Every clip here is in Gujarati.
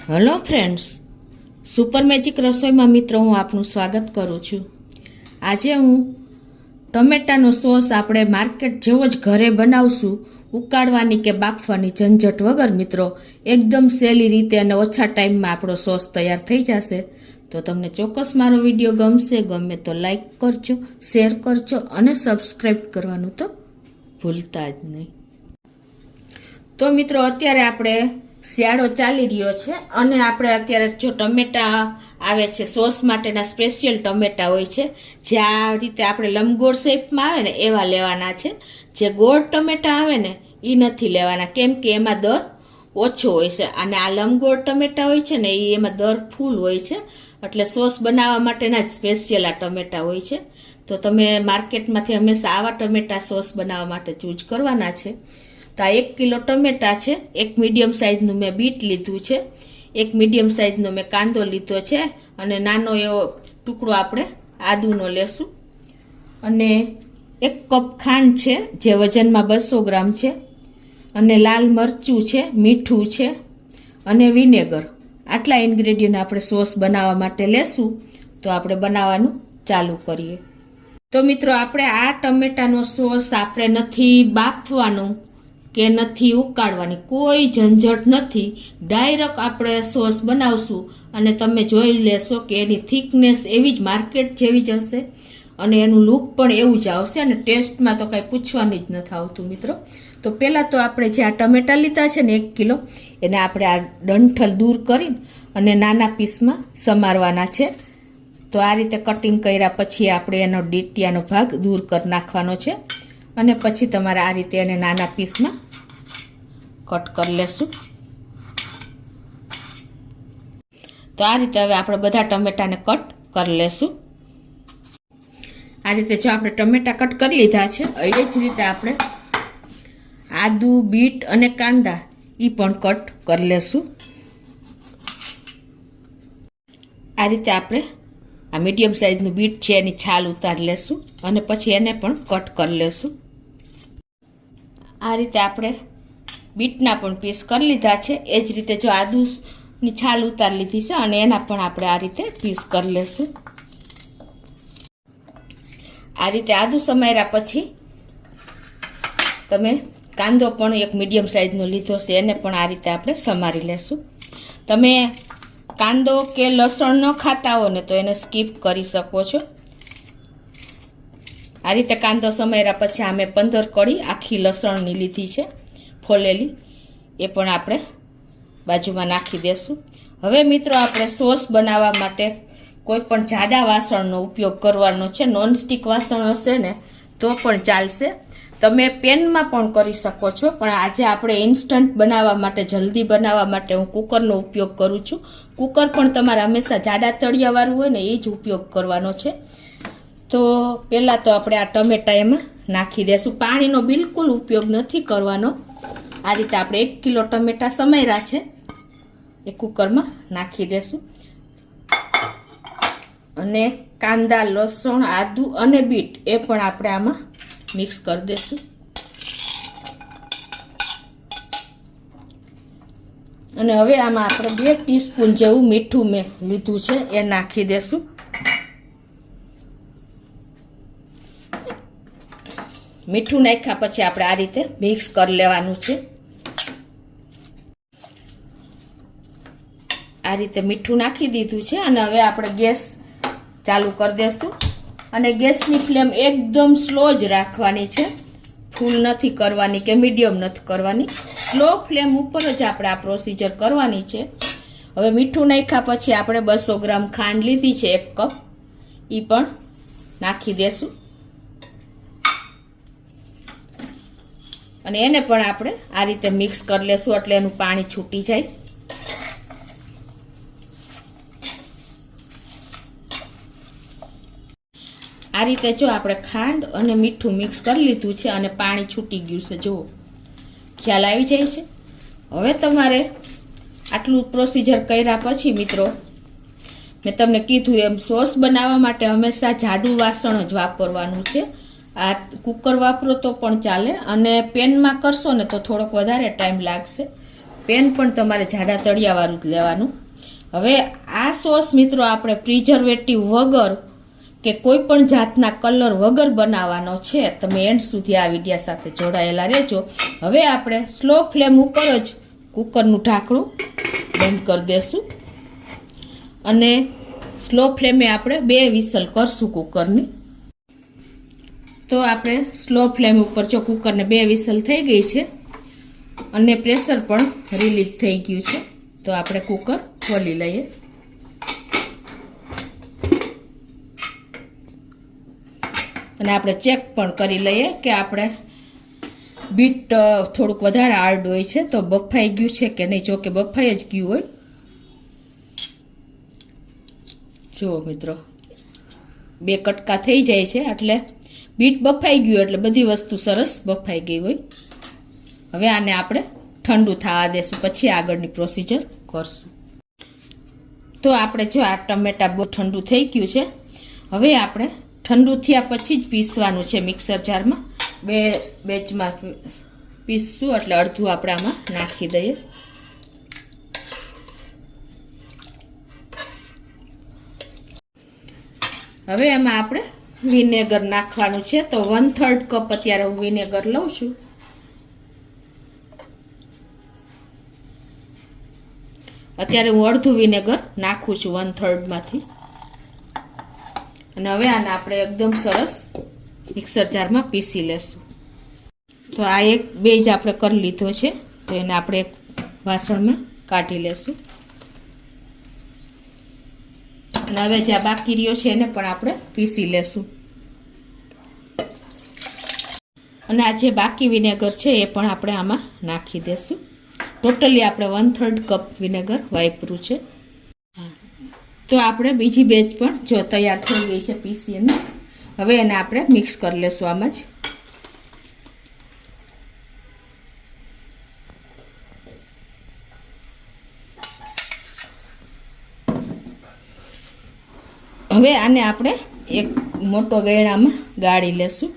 હેલો ફ્રેન્ડ્સ, સુપર મેજિક રસોઈમાં મિત્રો હું આપનું સ્વાગત કરું છું। આજે હું ટમેટાનો સોસ આપણે માર્કેટ જેવો જ ઘરે બનાવશું, ઉકાળવાની કે બાફવાની ઝંઝટ વગર મિત્રો, એકદમ સહેલી રીતે અને ઓછા ટાઈમમાં આપણો સોસ તૈયાર થઈ જશે। તો તમને ચોક્કસ મારો વિડીયો ગમશે, ગમે તો લાઈક કરજો, શેર કરજો અને સબસ્ક્રાઈબ કરવાનું તો ભૂલતા જ નહીં। તો મિત્રો અત્યારે આપણે શિયાળો ચાલી રહ્યો છે અને આપણે અત્યારે જો ટમેટા આવે છે સોસ માટેના સ્પેશિયલ ટમેટા હોય છે, જે આ રીતે આપણે લંબગોળ શેપમાં આવે ને એવા લેવાના છે। જે ગોળ ટમેટા આવે ને એ નથી લેવાના, કેમ કે એમાં દર ઓછો હોય છે અને આ લંબગોળ ટમેટા હોય છે ને એમાં દર ફૂલ હોય છે, એટલે સોસ બનાવવા માટેના જ સ્પેશિયલ આ ટમેટા હોય છે। તો તમે માર્કેટમાંથી હંમેશા આવા ટમેટા સોસ બનાવવા માટે ચૂઝ કરવાના છે। તો આ 1 કિલો ટમેટા છે, એક મીડિયમ સાઇઝનું મેં બીટ લીધું છે, એક મીડિયમ સાઇઝનો મેં કાંદો લીધો છે અને નાનો એવો ટુકડો આપણે આદુનો લેશું અને 1 કપ ખાંડ છે જે વજનમાં 200 ગ્રામ છે અને લાલ મરચું છે, મીઠું છે અને વિનેગર। આટલા ઇન્ગ્રેડિયન્ટ આપણે સોસ બનાવવા માટે લેશું। તો આપણે બનાવવાનું ચાલુ કરીએ। તો મિત્રો આપણે આ ટમેટાનો સોસ આપણે નથી બાફવાનું કે નથી ઉકાળવાની, કોઈ ઝંઝટ નથી, ડાયરેક્ટ આપણે સોસ બનાવશું અને તમે જોઈ લેશો કે એની થિકનેસ એવી જ માર્કેટ જેવી જ હશે અને એનું લુક પણ એવું જ આવશે અને ટેસ્ટમાં તો કાંઈ પૂછવાની જ નથી આવતું મિત્રો। તો પહેલાં તો આપણે જે આ ટમેટા લીધા છે ને 1 કિલો, એને આપણે આ ડંઠલ દૂર કરીને અને નાના પીસમાં સમારવાના છે। તો આ રીતે કટિંગ કર્યા પછી આપણે એનો ડીટિયાનો ભાગ દૂર કરી નાખવાનો છે અને પછી તમારે આ રીતે એને નાના પીસમાં કટ કરી લેશું। તો આ રીતે હવે આપણે બધા ટમેટાને કટ કરી લેશું। આ રીતે જો આપણે ટમેટા કટ કરી લીધા છે, એ જ રીતે આપણે આદુ, બીટ અને કાંદા એ પણ કટ કરી લેશું। આ રીતે આપણે આ મીડિયમ સાઇઝનું બીટ છે એની છાલ ઉતારી લેશું અને પછી એને પણ કટ કરી લેશું। આ રીતે આપણે બીટના પણ પીસ કરી લીધા છે, એ જ રીતે જો આદુની છાલ ઉતારી લીધી છે અને એના પણ આપણે આ રીતે પીસ કરી લેશું। આ રીતે આદુ સમાર્યા પછી તમે કાંદો પણ એક મીડિયમ સાઇઝનો લીધો છે, એને પણ આ રીતે આપણે સમારી લેશું। તમે કાંદો કે લસણ ન ખાતા હો ને તો એને સ્કીપ કરી શકો છો। આ રીતે કાંદો સમાર્યા પછી અમે 15 કળી આખી લસણની લીધી છે ફોલેલી, એ પણ આપણે બાજુમાં નાખી દેશું। હવે મિત્રો આપણે સોસ બનાવવા માટે કોઈ પણ જાડા વાસણનો ઉપયોગ કરવાનો છે, નોનસ્ટિક વાસણ હશે ને તો પણ ચાલશે, તમે પેનમાં પણ કરી શકો છો, પણ આજે આપણે ઇન્સ્ટન્ટ બનાવવા માટે, જલ્દી બનાવવા માટે હું કુકરનો ઉપયોગ કરું છું। કુકર પણ તમારે હંમેશા જાડા તળિયાવાળું હોય ને એ જ ઉપયોગ કરવાનો છે। તો પહેલાં તો આપણે આ ટમેટા એમાં નાખી દેશું, પાણીનો બિલકુલ ઉપયોગ નથી કરવાનો। આ રીતે આપણે 1 કિલો ટમેટા સમાર્યા છે એ કુકરમાં નાખી દેશું અને કાંદા, લસણ, આદુ અને બીટ એ પણ આપણે આમાં મિક્સ કરી દેશું અને હવે આમાં આપણે 2 ટીસ્પૂન જેવું મીઠું મેં લીધું છે એ નાખી દેશું। મીઠું નાખ્યા પછી આપણે આ રીતે મિક્સ કરી લેવાનું છે। આ રીતે મીઠું નાખી દીધું છે અને હવે આપણે ગેસ ચાલુ કરી દેશું અને ગેસની ફ્લેમ એકદમ સ્લો જ રાખવાની છે, ફૂલ નથી કરવાની કે મીડિયમ નથી કરવાની, સ્લો ફ્લેમ ઉપર જ આપણે આ પ્રોસીજર કરવાની છે। હવે મીઠું નાખ્યા પછી આપણે 200 ગ્રામ ખાંડ લીધી છે, 1 કપ, એ પણ નાખી દેશું અને એને પણ આપણે આ રીતે મિક્સ કરી લેશું એટલે એનું પાણી છૂટી જાય। આ રીતે જો આપણે ખાંડ અને મીઠું મિક્સ કરી લીધું છે અને પાણી છૂટી ગયું છે, જુઓ ખ્યાલ આવી જાય છે। હવે તમારે આટલું પ્રોસીજર કર્યા પછી મિત્રો, મેં તમને કીધું એમ સોસ બનાવવા માટે હંમેશા જાડું વાસણ જ વાપરવાનું છે। આ કુકર વાપરો તો પણ ચાલે અને પેનમાં કરશો ને તો થોડોક વધારે ટાઈમ લાગશે, પેન પણ તમારે જાડા તળિયાવાળું જ લેવાનું. હવે આ સોસ મિત્રો આપણે પ્રિઝર્વેટિવ વગર કે કોઈ પણ જાતના કલર વગર બનાવવાનો છે. તમે એન્ડ સુધી આ વિડીયા સાથે જોડાયેલા રહેજો. હવે આપણે સ્લો ફ્લેમ ઉપર જ કુકરનું ઢાંકણું બંધ કરી દેશું અને સ્લો ફ્લેમે આપણે 2 વિસલ કરશું કુકરની. તો આપણે સ્લો ફ્લેમ ઉપર જો કુકરને 2 વિસલ થઈ ગઈ છે અને પ્રેશર પણ રિલીઝ થઈ ગયું છે. તો આપણે કુકર ખોલી લઈએ. અને આપણે ચેક પણ કરી લઈએ કે આપણે બીટ થોડુંક વધારે હાર્ડ હોય છે તો બફાઈ ગયું છે કે નહીં. જો કે બફાઈ જ ગયું હોય. જુઓ મિત્રો 2 કટકા થઈ જાય છે એટલે બીટ બફાઈ ગયું એટલે બધી વસ્તુ સરસ બફાઈ ગઈ હોય. હવે આને આપણે ઠંડુ થવા દેશું, પછી આગળની પ્રોસિજર કરશું. તો આપણે જો આ ટમેટા બહુ ઠંડુ થઈ ગયું છે. હવે આપણે ઠંડુ થયા પછી જ પીસવાનું છે મિક્સર જારમાં. 2 બેચમાં પીસશું એટલે અડધું આપણે આમાં નાખી દઈએ. હવે એમાં આપણે વિનેગર નાખવાનું છે. તો 1/3 કપ અત્યારે હું વિનેગર લઉં છું. અત્યારે હું અડધું વિનેગર નાખું છું 1/3 માંથી. અને હવે આને આપણે એકદમ સરસ મિક્સર જારમાં પીસી લેશું. તો આ એક બેજ આપણે કરી લીધો છે. તો એને આપણે એક વાસણમાં કાઢી લેશું. અને હવે જે બાકી રહ્યો છે એને પણ આપણે પીસી લેશું. અને આ જે બાકી વિનેગર છે એ પણ આપણે આમાં નાખી દેશું. ટોટલી આપણે 1/3 કપ વિનેગર વાપર્યું છે. તો આપણે બીજી બેચ પણ જો તૈયાર થઈ ગઈ છે પીસીને. હવે એને આપણે મિક્સ કરી લેશું આમાં જ. હવે આને આપણે એક મોટો ગયણામાં ગાળી લેશું.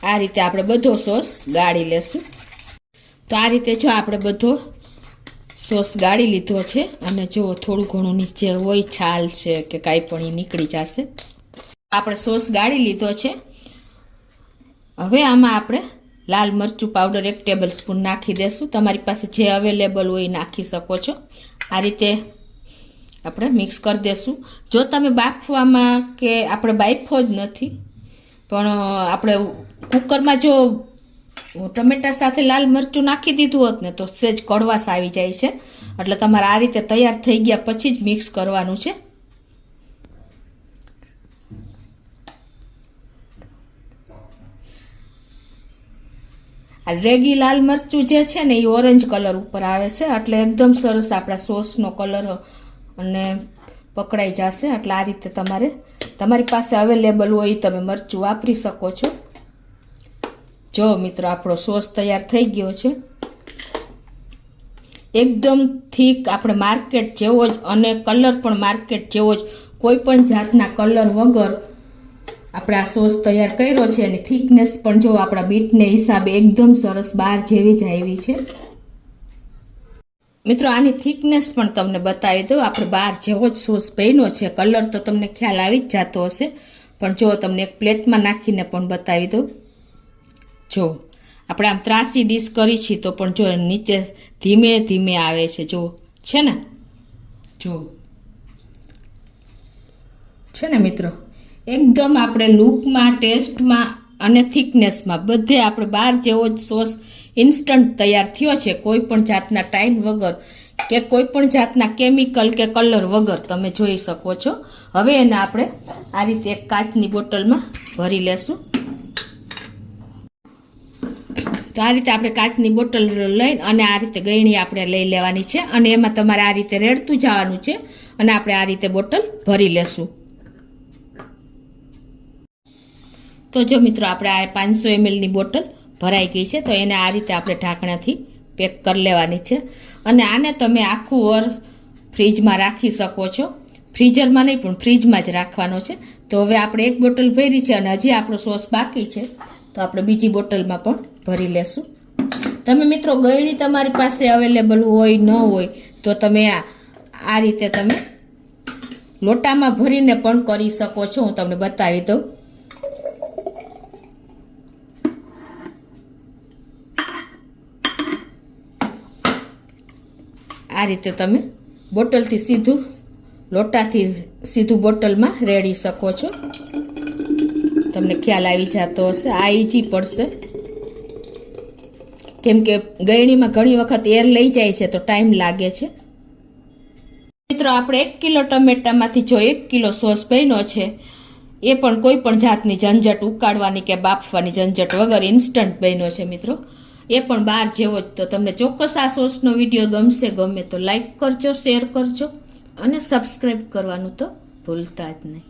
આ રીતે આપણે બધો સોસ ગાળી લેશું. તો આ રીતે જો આપણે બધો સોસ ગાળી લીધો છે અને જો થોડું ઘણું નીચે હોય છાલ છે કે કાંઈ પણ એ નીકળી જશે. આપણે સોસ ગાળી લીધો છે. હવે આમાં આપણે લાલ મરચું પાવડર 1 ટેબલ સ્પૂન નાખી દેશું. તમારી પાસે જે અવેલેબલ હોય એ નાખી શકો છો. આ રીતે આપણે મિક્સ કરી દેશું. જો તમે બાફવામાં કે આપણે બાફો જ નથી પણ આપણે કુકરમાં જો ટમેટા સાથે લાલ મરચું નાખી દીધું હોત ને તો સેજ કડવાશ આવી જાય છે. એટલે તમારે આ રીતે તૈયાર થઈ ગયા પછી જ મિક્સ કરવાનું છે. આ રેગી લાલ મરચું જે છે ને એ ઓરેન્જ કલર ઉપર આવે છે એટલે એકદમ સરસ આપણા સોસનો કલર અને પકડાઈ જશે. એટલે આ રીતે તમારી પાસે અવેલેબલ હોય તમે મરચું વાપરી શકો છો. જો મિત્રો આપણો સોસ તૈયાર થઈ ગયો છે. એકદમ થીક આપણે માર્કેટ જેવો જ અને કલર પણ માર્કેટ જેવો જ, કોઈ પણ જાતના કલર વગર આપણે આ સોસ તૈયાર કર્યો છે. એની થિકનેસ પણ જો આપણા બીટને હિસાબે એકદમ સરસ બહાર જેવી જ આવી છે. મિત્રો આની થિકનેસ પણ તમને બતાવી દઉં. આપણે બહાર જેવો જ સોસ બન્યો છે. કલર તો તમને ખ્યાલ આવી જ જતો હશે પણ જો તમને એક પ્લેટમાં નાખીને પણ બતાવી દઉં. જો આપણે આમ ત્રાસી ડીશ કરી છીએ તો પણ જો નીચે ધીમે ધીમે આવે છે. જો છે ને, જો છે ને મિત્રો, એકદમ આપણે લુકમાં, ટેસ્ટમાં અને થિકનેસમાં બધે આપણે બહાર જેવો જ સોસ ઇન્સ્ટન્ટ તૈયાર થયો છે. કોઈ પણ જાતના ટાઈમ વગર કે કોઈ પણ જાતના કેમિકલ કે કલર વગર તમે જોઈ શકો છો. હવે એને આપણે આ રીતે એક કાચની બોટલમાં ભરી લેશું. તો આ રીતે આપણે કાચની બોટલ લઈને અને આ રીતે ગયણી આપણે લઈ લેવાની છે અને એમાં તમારે આ રીતે રેડતું જવાનું છે અને આપણે આ રીતે બોટલ ભરી લેશું. તો જો મિત્રો આપણે આ 500 mlની બોટલ ભરાઈ ગઈ છે. તો એને આ રીતે આપણે ઢાંકણાથી પેક કરી લેવાની છે અને આને તમે આખું વર્ષ ફ્રીજમાં રાખી શકો છો. ફ્રીઝરમાં નહીં પણ ફ્રીજમાં જ રાખવાનો છે. તો હવે આપણે એક બોટલ ભરી છે અને હજી આપણો સોસ બાકી છે, તો આપણે બીજી બોટલમાં પણ ભરી લેશું. તમે મિત્રો ગળણી તમારી પાસે અવેલેબલ હોય ન હોય તો તમે આ રીતે તમે લોટામાં ભરીને પણ કરી શકો છો. હું તમને બતાવી દઉં. આ રીતે તમે બોટલથી સીધું લોટાથી સીધું બોટલમાં રેડી શકો છો. તમને ખ્યાલ આવી જતો હશે. આ ઈજી પડશે કેમ કે ગળણીમાં ઘણી વખત એર લઈ જાય છે તો ટાઈમ લાગે છે. મિત્રો આપણે 1 કિલો ટમેટામાંથી જો 1 કિલો સોસ બન્યો છે, એ પણ કોઈ પણ જાતની ઝંઝટ ઉકાળવાની કે બાફવાની ઝંઝટ વગર ઇન્સ્ટન્ટ બન્યો છે મિત્રો. એ પણ બહાર જેવો જ. તો તમને ચોક્કસ આ સોસનો વિડીયો ગમે તો લાઈક કરજો, શેર કરજો અને સબસ્ક્રાઈબ કરવાનું તો ભૂલતા જ નહીં.